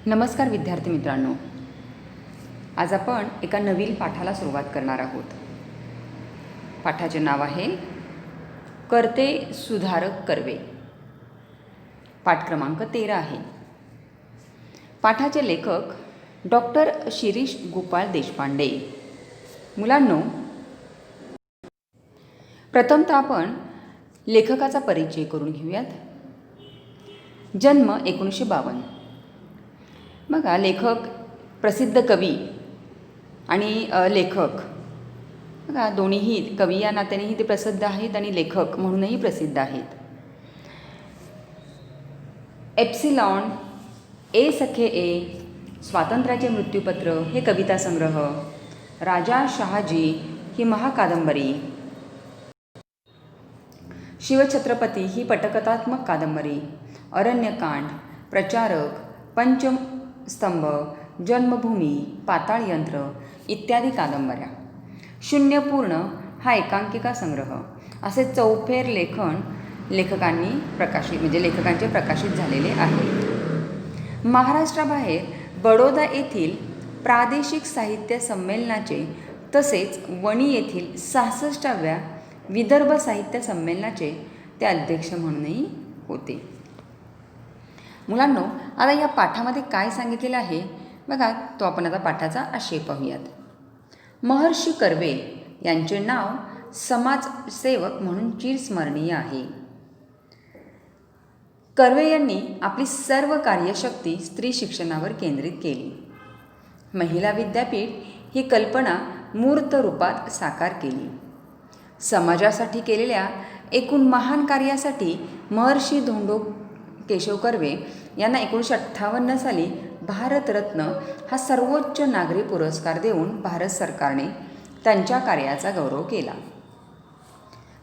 नमस्कार विद्यार्थी मित्रांनो, आज आपण एका नवीन पाठाला सुरुवात करणार आहोत. पाठाचे नाव आहे करते सुधारक कर्वे. पाठ क्रमांक 13 आहे. पाठाचे लेखक डॉक्टर शिरीष गोपाळ देशपांडे. मुलांनो, प्रथमतः आपण लेखकाचा परिचय करून घेऊयात. जन्म 1952. बघा, लेखक प्रसिद्ध कवी आणि लेखक, बघा दोन्हीही, कवी या नात्यानेही ते प्रसिद्ध आहेत आणि लेखक म्हणूनही प्रसिद्ध आहेत. एप्सिलॉन, ए सखे ए, स्वातंत्र्याचे मृत्यूपत्र हे कविता संग्रह, राजा शहाजी ही महाकादंबरी, शिवछत्रपती ही पटकथात्मक कादंबरी, अरण्यकांड, प्रचारक, पंचस्तंभ, जन्मभूमी, पाताळयंत्र इत्यादी कादंबऱ्या, शून्यपूर्ण हा एकांकिका संग्रह असे चौफेर लेखकांनी लेखकांचे प्रकाशित झालेले आहेत. महाराष्ट्राबाहेर बडोदा येथील प्रादेशिक साहित्य संमेलनाचे तसेच वणी येथील 66व्या विदर्भ साहित्य संमेलनाचे ते अध्यक्ष म्हणूनही होते. मुलांनो, आता या पाठामध्ये काय सांगितलेलं आहे बघा, तो आपण आता पाठाचा आशय पाहूयात. महर्षी कर्वे यांचे नाव समाजसेवक म्हणून चिरस्मरणीय आहे. कर्वे यांनी आपली सर्व कार्यशक्ती स्त्री शिक्षणावर केंद्रित केली. महिला विद्यापीठ ही कल्पना मूर्त रूपात साकार केली. समाजासाठी केलेल्या एकूण महान कार्यासाठी महर्षी धोंडो केशव कर्वे यांना 1958 साली भारतरत्न हा सर्वोच्च नागरी पुरस्कार देऊन भारत सरकारने त्यांच्या कार्याचा गौरव केला.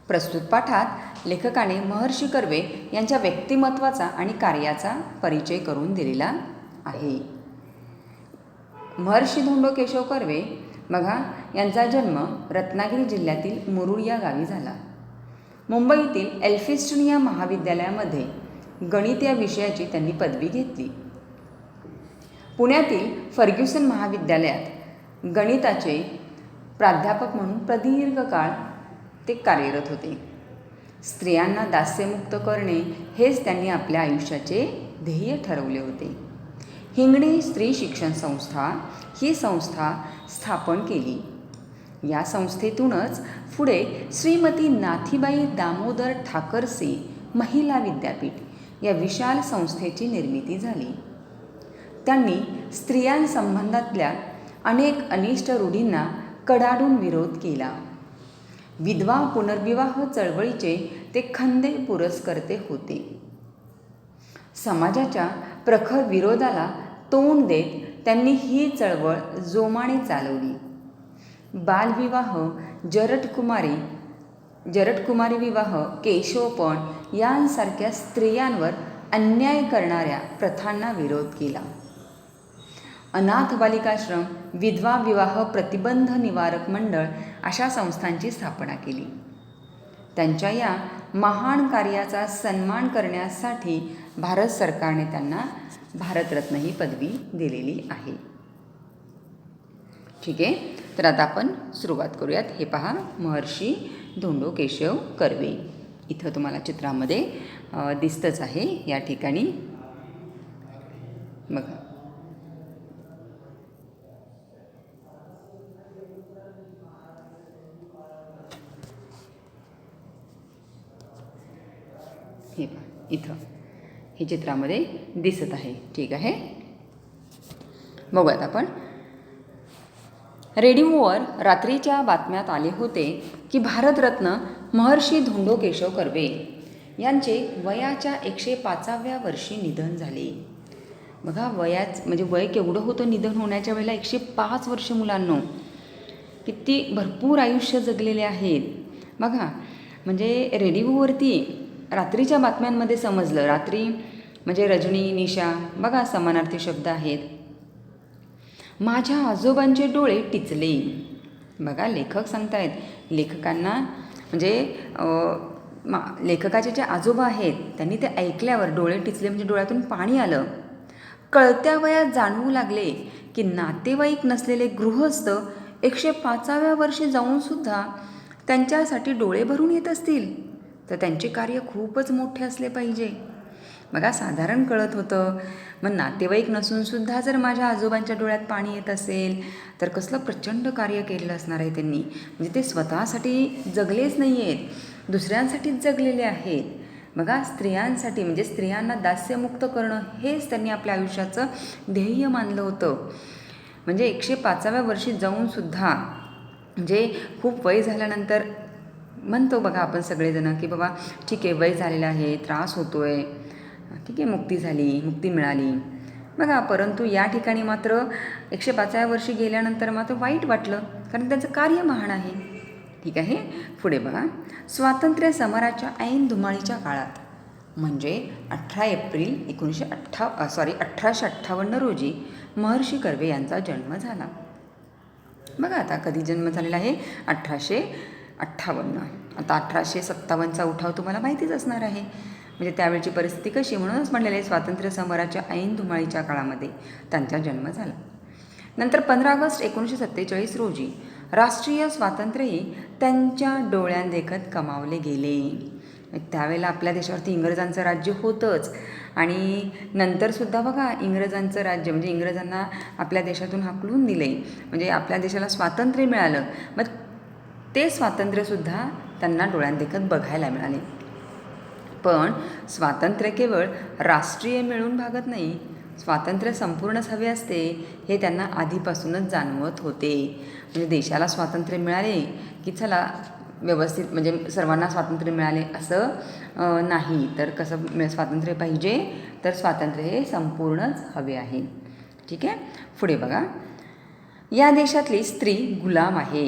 प्रस्तुत पाठात लेखकाने महर्षी कर्वे यांच्या व्यक्तिमत्वाचा आणि कार्याचा परिचय करून दिलेला आहे. महर्षी धोंडो केशव कर्वे बघा, यांचा जन्म रत्नागिरी जिल्ह्यातील मुरुड या गावी झाला. मुंबईतील एल्फिन्स्टन या महाविद्यालयामध्ये गणित या विषयाची त्यांनी पदवी घेतली. पुण्यातील फर्ग्युसन महाविद्यालयात गणिताचे प्राध्यापक म्हणून प्रदीर्घ काळ ते कार्यरत होते. स्त्रियांना दास्यमुक्त करणे हेच त्यांनी आपल्या आयुष्याचे ध्येय ठरवले होते. हिंगणे स्त्री शिक्षण संस्था ही संस्था स्थापन केली. या संस्थेतूनच पुढे श्रीमती नाथीबाई दामोदर ठाकरसी महिला विद्यापीठ या विशाल संस्थेची निर्मिती झाली. त्यांनी स्त्रियांसंबंधातल्या अनेक अनिष्ट रूढींना कडाडून विरोध केला. विधवा पुनर्विवाह चळवळीचे ते खंदे पुरस्कर्ते होते. समाजाच्या प्रखर विरोधाला तोंड देत त्यांनी ही चळवळ जोमाने चालवली. बालविवाह, जरटकुमारी विवाह, केशवपण यांसारख्या स्त्रियांवर अन्याय करणाऱ्या प्रथांना विरोध केला. अनाथ बालिकाश्रम, विधवा विवाह प्रतिबंध निवारक मंडळ अशा संस्थांची स्थापना केली. त्यांच्या या महान कार्याचा सन्मान करण्यासाठी भारत सरकारने त्यांना भारतरत्न ही पदवी दिलेली आहे. ठीक आहे, तर आता आपण सुरुवात करूयात. हे पहा, महर्षी धोंडो केशव कर्वे इथं तुम्हाला चित्रामध्ये दिसतंच आहे या ठिकाणी. बघा, हे पहा, इथं हे चित्रामध्ये दिसत आहे. ठीक आहे, बघूयात आपण. रेडिओवर रात्रीच्या बातम्यात आले होते की भारतरत्न महर्षी धोंडो केशव कर्वे यांचे वयाच्या 105व्या वर्षी निधन झाले. बघा, वय केवढं होतं निधन होण्याच्या वेळेला? 105 वर्ष. मुलांनो, किती भरपूर आयुष्य जगलेले आहेत. बघा, म्हणजे रेडिओवरती रात्रीच्या बातम्यांमध्ये समजलं. रात्री म्हणजे रजनी, निशा, बघा समानार्थी शब्द आहेत. माझ्या आजोबांचे डोळे टिचले. बघा, लेखक सांगतायत लेखकांना, म्हणजे लेखकाचे जे आजोबा आहेत त्यांनी ते ऐकल्यावर डोळे टिचले म्हणजे डोळ्यातून पाणी आलं. कळत्या वयात जाणवू लागले की नातेवाईक नसलेले गृहस्थ 105व्या वर्षी जाऊनसुद्धा त्यांच्यासाठी डोळे भरून येत असतील तर त्यांचे कार्य खूपच मोठे असले पाहिजे. बघा, साधारण कळत होतं. मग नातेवाईक नसूनसुद्धा जर माझ्या आजोबांच्या डोळ्यात पाणी येत असेल तर कसलं प्रचंड कार्य केलेलं असणार आहे त्यांनी. म्हणजे ते स्वतःसाठी जगलेच नाही आहेत, दुसऱ्यांसाठीच जगलेले आहेत. बघा, स्त्रियांसाठी म्हणजे स्त्रियांना दास्यमुक्त करणं हेच त्यांनी आपल्या आयुष्याचं ध्येय मानलं होतं. म्हणजे 105व्या वर्षी जाऊनसुद्धा म्हणजे खूप वय झाल्यानंतर म्हणतो बघा आपण सगळेजणं की बाबा ठीक आहे, वय झालेलं आहे, त्रास होतो आहे, ठीक आहे, मुक्ती मिळाली. बघा, परंतु या ठिकाणी मात्र 105व्या वर्षी गेल्यानंतर मात्र वाईट वाटलं, कारण त्यांचं कार्य महान आहे. ठीक आहे, पुढे बघा. स्वातंत्र्य समराच्या ऐन धुमाळीच्या काळात म्हणजे 18 एप्रिल 1858 रोजी महर्षी कर्वे यांचा जन्म झाला. बघा, आता कधी जन्म झालेला आहे? 1858. आता 1857चा उठाव तुम्हाला माहितीच असणार आहे. म्हणजे त्यावेळची परिस्थिती कशी, म्हणूनच म्हणलेलं आहे स्वातंत्र्य समराच्या ऐन धुमाळीच्या काळामध्ये त्यांचा जन्म झाला. नंतर 15 ऑगस्ट 1947 रोजी राष्ट्रीय स्वातंत्र्यही त्यांच्या डोळ्यांदेखत कमावले गेले. त्यावेळेला आपल्या देशावरती इंग्रजांचं राज्य होतंच आणि नंतरसुद्धा बघा इंग्रजांचं राज्य म्हणजे इंग्रजांना आपल्या देशातून हाकलून दिले, म्हणजे आपल्या देशाला स्वातंत्र्य मिळालं. मग ते स्वातंत्र्यसुद्धा त्यांना डोळ्यांदेखत बघायला मिळाले. पण स्वातंत्र्य केवळ राष्ट्रीय मिळून भागत नाही, स्वातंत्र्य संपूर्णच हवे असते हे त्यांना आधीपासूनच जाणवत होते. म्हणजे देशाला स्वातंत्र्य मिळाले की चला व्यवस्थित म्हणजे सर्वांना स्वातंत्र्य मिळाले असं नाही, तर कसं स्वातंत्र्य पाहिजे, तर स्वातंत्र्य हे संपूर्णच हवे आहे. ठीक आहे, पुढे बघा. या देशातली स्त्री गुलाम आहे,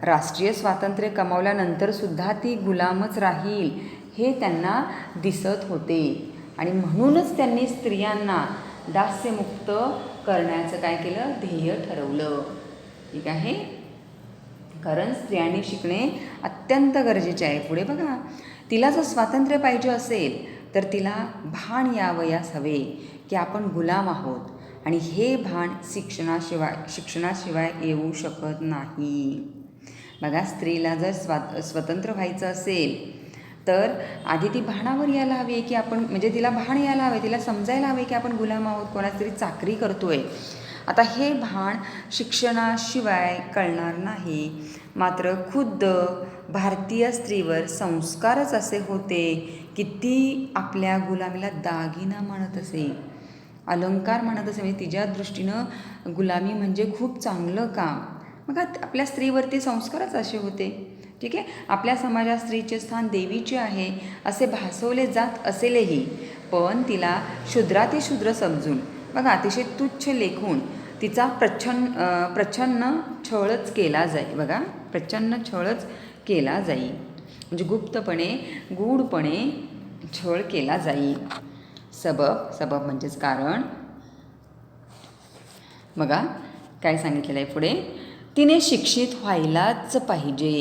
राष्ट्रीय स्वातंत्र्य कमावल्यानंतरसुद्धा ती गुलामच राहील हे त्यांना दिसत होते आणि म्हणूनच त्यांनी स्त्रियांना दास्यमुक्त करण्याचं काय केलं, ध्येय ठरवलं. ठीक आहे, कारण स्त्रियांनी शिकणे अत्यंत गरजेचे आहे. पुढे बघा. तिला जर स्वातंत्र्य पाहिजे असेल तर तिला भान यावयास हवे की आपण गुलाम आहोत आणि हे भान शिक्षणाशिवाय येऊ शकत नाही. बघा, स्त्रीला जर स्वतंत्र व्हायचं असेल तर आधी ती भानावर यायला हवी की आपण म्हणजे तिला भान यायला हवे, तिला समजायला हवे की आपण गुलाम आहोत, कोणाची तरी चाकरी करतोय. आता हे भान शिक्षणाशिवाय कळणार नाही. मात्र खुद्द भारतीय स्त्रीवर संस्कारच असे होते की ती आपल्या गुलामीला दागिना मानत असे, अलंकार मानत असे. म्हणजे तिच्या दृष्टीनं गुलामी म्हणजे खूप चांगलं काम. मग आपल्या स्त्रीवरती संस्कारच असे होते. ठीक आहे, आपल्या समाजात स्त्रीचे स्थान देवीचे आहे असे भासवले जात असेलही, पण तिला शूद्रातिशूद्र समजून बघा अतिशय तुच्छ लेखून तिचा प्रच्छन्न छळच केला जाई. बघा, प्रच्छन्न छळच केला जाई म्हणजे गुप्तपणे गूढपणे छळ केला जाई. सबब म्हणजेच कारण. बघा काय सांगितलेलं आहे पुढे. तिने शिक्षित व्हायलाच पाहिजे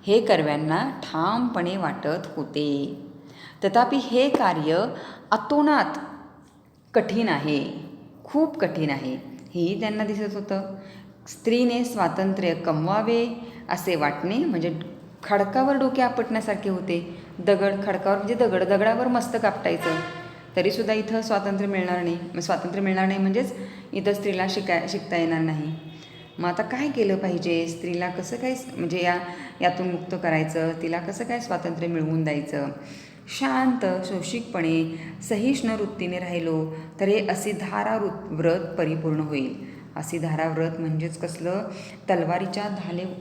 हे कर्व्यांना ठामपणे वाटत होते. तथापि हे कार्य अतोनात कठीण आहे, खूप कठीण आहे हेही त्यांना दिसत होतं. स्त्रीने स्वातंत्र्य कमवावे असे वाटणे म्हणजे खडकावर डोके आपटण्यासारखे होते. खडकावर म्हणजे दगडावर मस्तक आपटायचं तरीसुद्धा इथं स्वातंत्र्य मिळणार नाही. मग स्वातंत्र्य मिळणार नाही म्हणजेच इथं स्त्रीला शिकता येणार नाही. मग आता काय केलं पाहिजे, स्त्रीला कसं काय म्हणजे यातून मुक्त करायचं, तिला कसं काय स्वातंत्र्य मिळवून द्यायचं. शांत शोषिकपणे सहिष्णु वृत्तीने राहिलो तर हे असिधारा व्रत परिपूर्ण होईल. असिधारा व्रत म्हणजेच कसलं, तलवारीच्या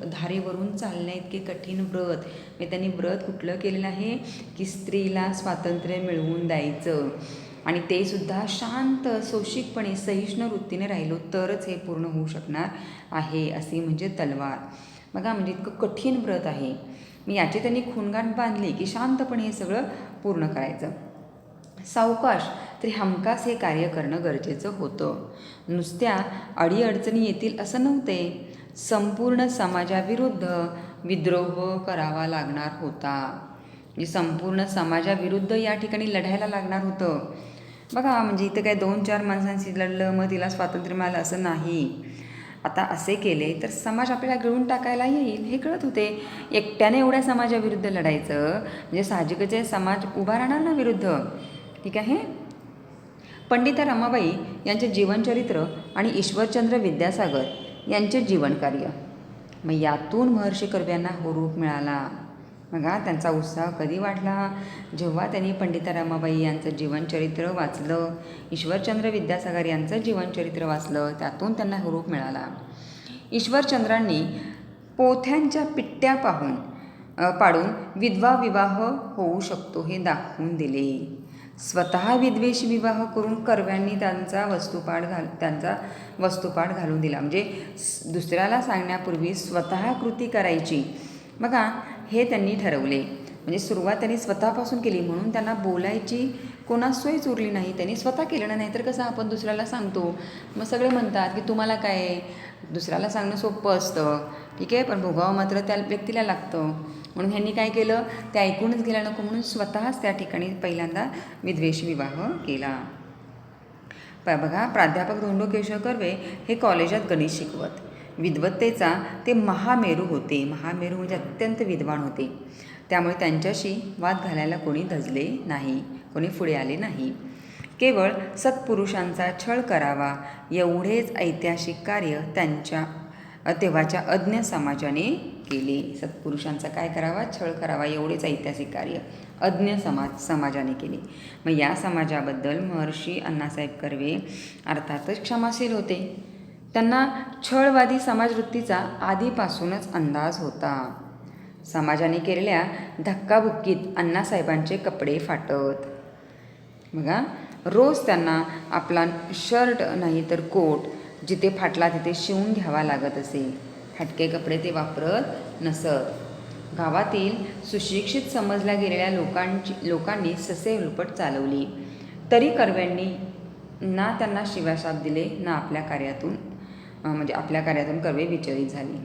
धारेवरून चालण्या इतके कठीण व्रत. मी त्यांनी व्रत कुठलं केलेलं आहे की स्त्रीला स्वातंत्र्य मिळवून द्यायचं आणि ते सुद्धा शांत शोषिकपणे सहिष्णु वृत्तीने राहिलो तरच हे पूर्ण होऊ शकणार आहे. असे म्हणजे तलवार. बघा म्हणजे इतकं कठीण व्रत आहे. मी याची त्यांनी खूणगाठ बांधली की शांतपणे हे सगळं पूर्ण करायचं. सावकाश तरी हमखास हे कार्य करणं गरजेचं होतं. नुसत्या अडीअडचणी येतील असं नव्हते. संपूर्ण समाजाविरुद्ध विद्रोह करावा लागणार होता. म्हणजे संपूर्ण समाजाविरुद्ध या ठिकाणी लढायला लागणार होतं. बघा म्हणजे इथं काय 2-4 माणसांशी लढलं मग तिला स्वातंत्र्य मिळालं असं नाही. आता असे केले तर समाज आपल्याला गिळून टाकायला येईल हे कळत होते. एकट्याने एवढ्या समाजाविरुद्ध लढायचं म्हणजे साहजिकच आहे, समाज उभा राहणार ना विरुद्ध. ठीक आहे. पंडिता रमाबाई यांचे जीवनचरित्र आणि ईश्वरचंद्र विद्यासागर यांचे जीवनकार्य, मग यातून महर्षी कर्वे यांना हुरूप मिळाला. बघा त्यांचा उत्साह कधी वाढला, जेव्हा त्यांनी पंडिता रमाबाई यांचं जीवनचरित्र वाचलं, ईश्वरचंद्र विद्यासागर यांचं जीवनचरित्र वाचलं, त्यातून त्यांना हुरूप मिळाला. ईश्वरचंद्रांनी पोथ्यांच्या पिट्ट्या पाडून विधवा विवाह होऊ शकतो हे दाखवून दिले. स्वतः विद्वेषी विवाह करून कर्व्यांनी त्यांचा वस्तुपाठ घालून दिला. म्हणजे दुसऱ्याला सांगण्यापूर्वी स्वतः कृती करायची. बघा हे त्यांनी ठरवले. म्हणजे सुरुवात त्यांनी स्वतःपासून केली, म्हणून त्यांना बोलायची कोणास सोयच उरली नाही. त्यांनी स्वतः केलं नाही तर कसं आपण दुसऱ्याला सांगतो, मग सगळे म्हणतात की तुम्हाला काय आहे. दुसऱ्याला सांगणं सोपं असतं, ठीक आहे, पण भोगावं मात्र त्या व्यक्तीला लागतं. म्हणून ह्यांनी काय केलं, ते ऐकूनच गेला नको म्हणून स्वतःच त्या ठिकाणी पहिल्यांदा विद्वेष विवाह केला. बघा प्राध्यापक धोंडो केशव कर्वे हे कॉलेजात गणित शिकवत. विद्वत्तेचा ते महामेरू होते. महामेरू म्हणजे अत्यंत विद्वान होते. त्यामुळे त्यांच्याशी वाद घालायला कोणी धजले नाही, कोणी पुढे आले नाही. केवळ सत्पुरुषांचा छळ करावा एवढेच ऐतिहासिक कार्य तेव्हाच्या अज्ञ समाजाने केले. सत्पुरुषांचा काय करावा, छळ करावा एवढेच ऐतिहासिक कार्य अज्ञ समाजाने केले. मग या समाजाबद्दल महर्षी अण्णासाहेब कर्वे अर्थातच क्षमाशील होते. त्यांना छळवादी समाजवृत्तीचा आधीपासूनच अंदाज होता. समाजाने केलेल्या धक्काबुक्कीत अण्णासाहेबांचे कपडे फाटत. बघा रोज त्यांना आपला शर्ट नाही तर कोट जिथे फाटला तिथे शिवून घ्यावा लागत असे. फाटके कपडे ते वापरत नसत. गावातील सुशिक्षित समजल्या गेलेल्या लोकांनी ससे उलपट चालवली, तरी कर्व्यांनी ना त्यांना शिव्याशाप दिले ना आपल्या कार्यातून कर्वे विचलित झाली.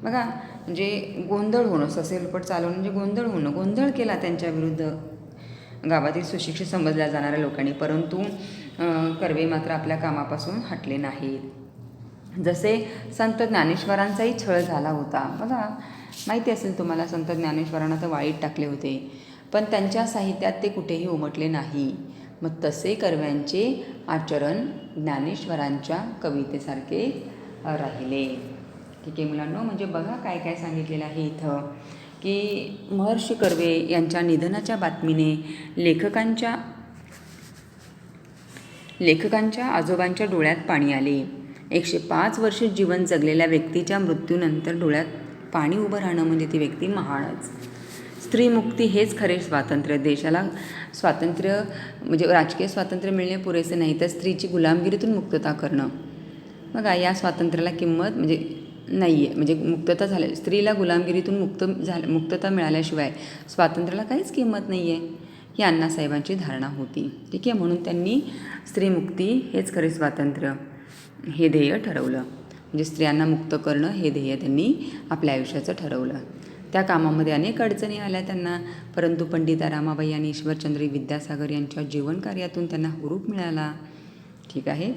बघा म्हणजे गोंधळ होणं, ससे उलपट चालवणं म्हणजे गोंधळ होणं, गोंधळ केला त्यांच्या विरुद्ध गावातील सुशिक्षित समजल्या जाणाऱ्या लोकांनी, परंतु कर्वे मात्र आपल्या कामापासून हटले नाहीत. जसे संत ज्ञानेश्वरांचाही छळ झाला होता. बघा माहिती असेल तुम्हाला, संत ज्ञानेश्वरांना तर वाळीत टाकले होते, पण त्यांच्या साहित्यात ते कुठेही उमटले नाही. मग तसे कर्व्यांचे आचरण ज्ञानेश्वरांच्या कवितेसारखे राहिले. ठीक आहे मुलांनो, म्हणजे बघा काय काय सांगितलेलं आहे इथं की महर्षी कर्वे यांच्या निधनाच्या बातमीने लेखकांच्या आजोबांच्या डोळ्यात पाणी आले. 105 वर्ष जीवन जगलेल्या व्यक्तीच्या मृत्यूनंतर डोळ्यात पाणी उभं राहणं म्हणजे ती व्यक्ती महानच. स्त्रीमुक्ती हेच खरे स्वातंत्र्य. देशाला स्वातंत्र्य म्हणजे राजकीय स्वातंत्र्य मिळणे पुरेसे नाही, तर स्त्रीची गुलामगिरीतून मुक्तता करणं. बघा या स्वातंत्र्याला किंमत म्हणजे नाही आहे. म्हणजे मुक्तता झाल्या, स्त्रीला गुलामगिरीतून मुक्तता मिळाल्याशिवाय स्वातंत्र्याला काहीच किंमत नाही आहे, ही अण्णासाहेबांची धारणा होती. ठीक आहे, म्हणून त्यांनी स्त्रीमुक्ती हेच खरे स्वातंत्र्य हे ध्येय ठरवलं. म्हणजे स्त्रियांना मुक्त करणं हे ध्येय त्यांनी आपल्या आयुष्याचं ठरवलं. त्या कामामध्ये अनेक अडचणी आल्या त्यांना, परंतु पंडिता रमाबाई आणि ईश्वरचंद्र विद्यासागर यांच्या जीवनकार्यातून त्यांना हुरूप मिळाला. ठीक आहे,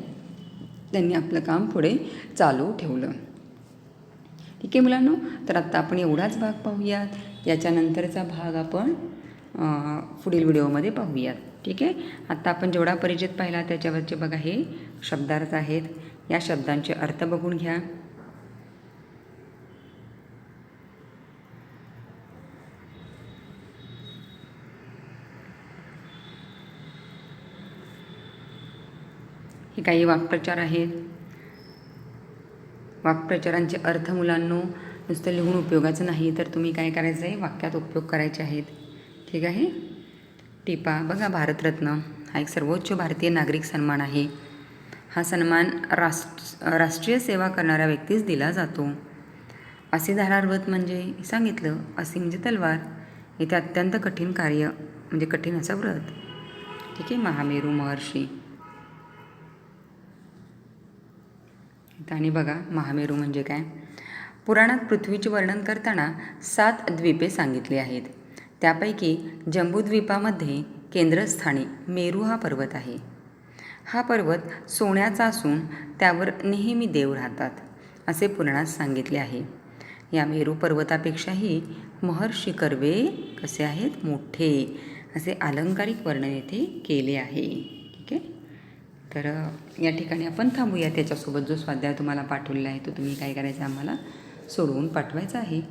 त्यांनी आपलं काम पुढे चालू ठेवलं. ठीक आहे मुलांनो, तर आत्ता आपण एवढाच भाग पाहूयात. याच्यानंतरचा भाग आपण पुढील व्हिडिओमध्ये पाहूयात. ठीक आहे, आत्ता आपण जेवढा परिचित पाहिला त्याच्यावरचे बघा हे शब्दार्थ आहेत. या शब्दांचे अर्थ बघून घ्या. हे काही वाक्प्रचार आहेत. वाक्प्रचारांचे अर्थ मुलांनो नुसतं लिहून उपयोगाचं नाही, तर तुम्ही काय करायचं आहे, वाक्यात उपयोग करायचे आहेत. ठीक आहे. टिपा बघा, भारतरत्न हा एक सर्वोच्च भारतीय नागरिक सन्मान आहे. हा सन्मान राष्ट्रीय सेवा करणाऱ्या व्यक्तीस दिला जातो. असे धाराव्रत म्हणजे सांगितलं, असे म्हणजे तलवार. इथे अत्यंत कठीण कार्य म्हणजे कठीण असं व्रत. ठीक आहे. महामेरू महर्षी. आणि बघा महामेरू म्हणजे काय. पुराणात पृथ्वीचे वर्णन करताना 7 द्वीपे सांगितली आहेत. त्यापैकी जंबूद्वीपामध्ये केंद्रस्थानी मेरू हा पर्वत आहे. हा पर्वत सोन्याचा असून त्यावर नेहमी देव राहतात असे पुराणात सांगितले आहे. या मेरू पर्वतापेक्षाही महर्षी कर्वे कसे आहेत, मोठे असे अलंकारिक वर्णन येथे केले आहे. ठीक आहे. तर या ठिकाणी आपण थांबूया. त्याच्यासोबत जो स्वाध्याय तुम्हाला पाठवलेला आहे तो तुम्ही काय करायचा, आम्हाला सोडवून पाठवायचा आहे.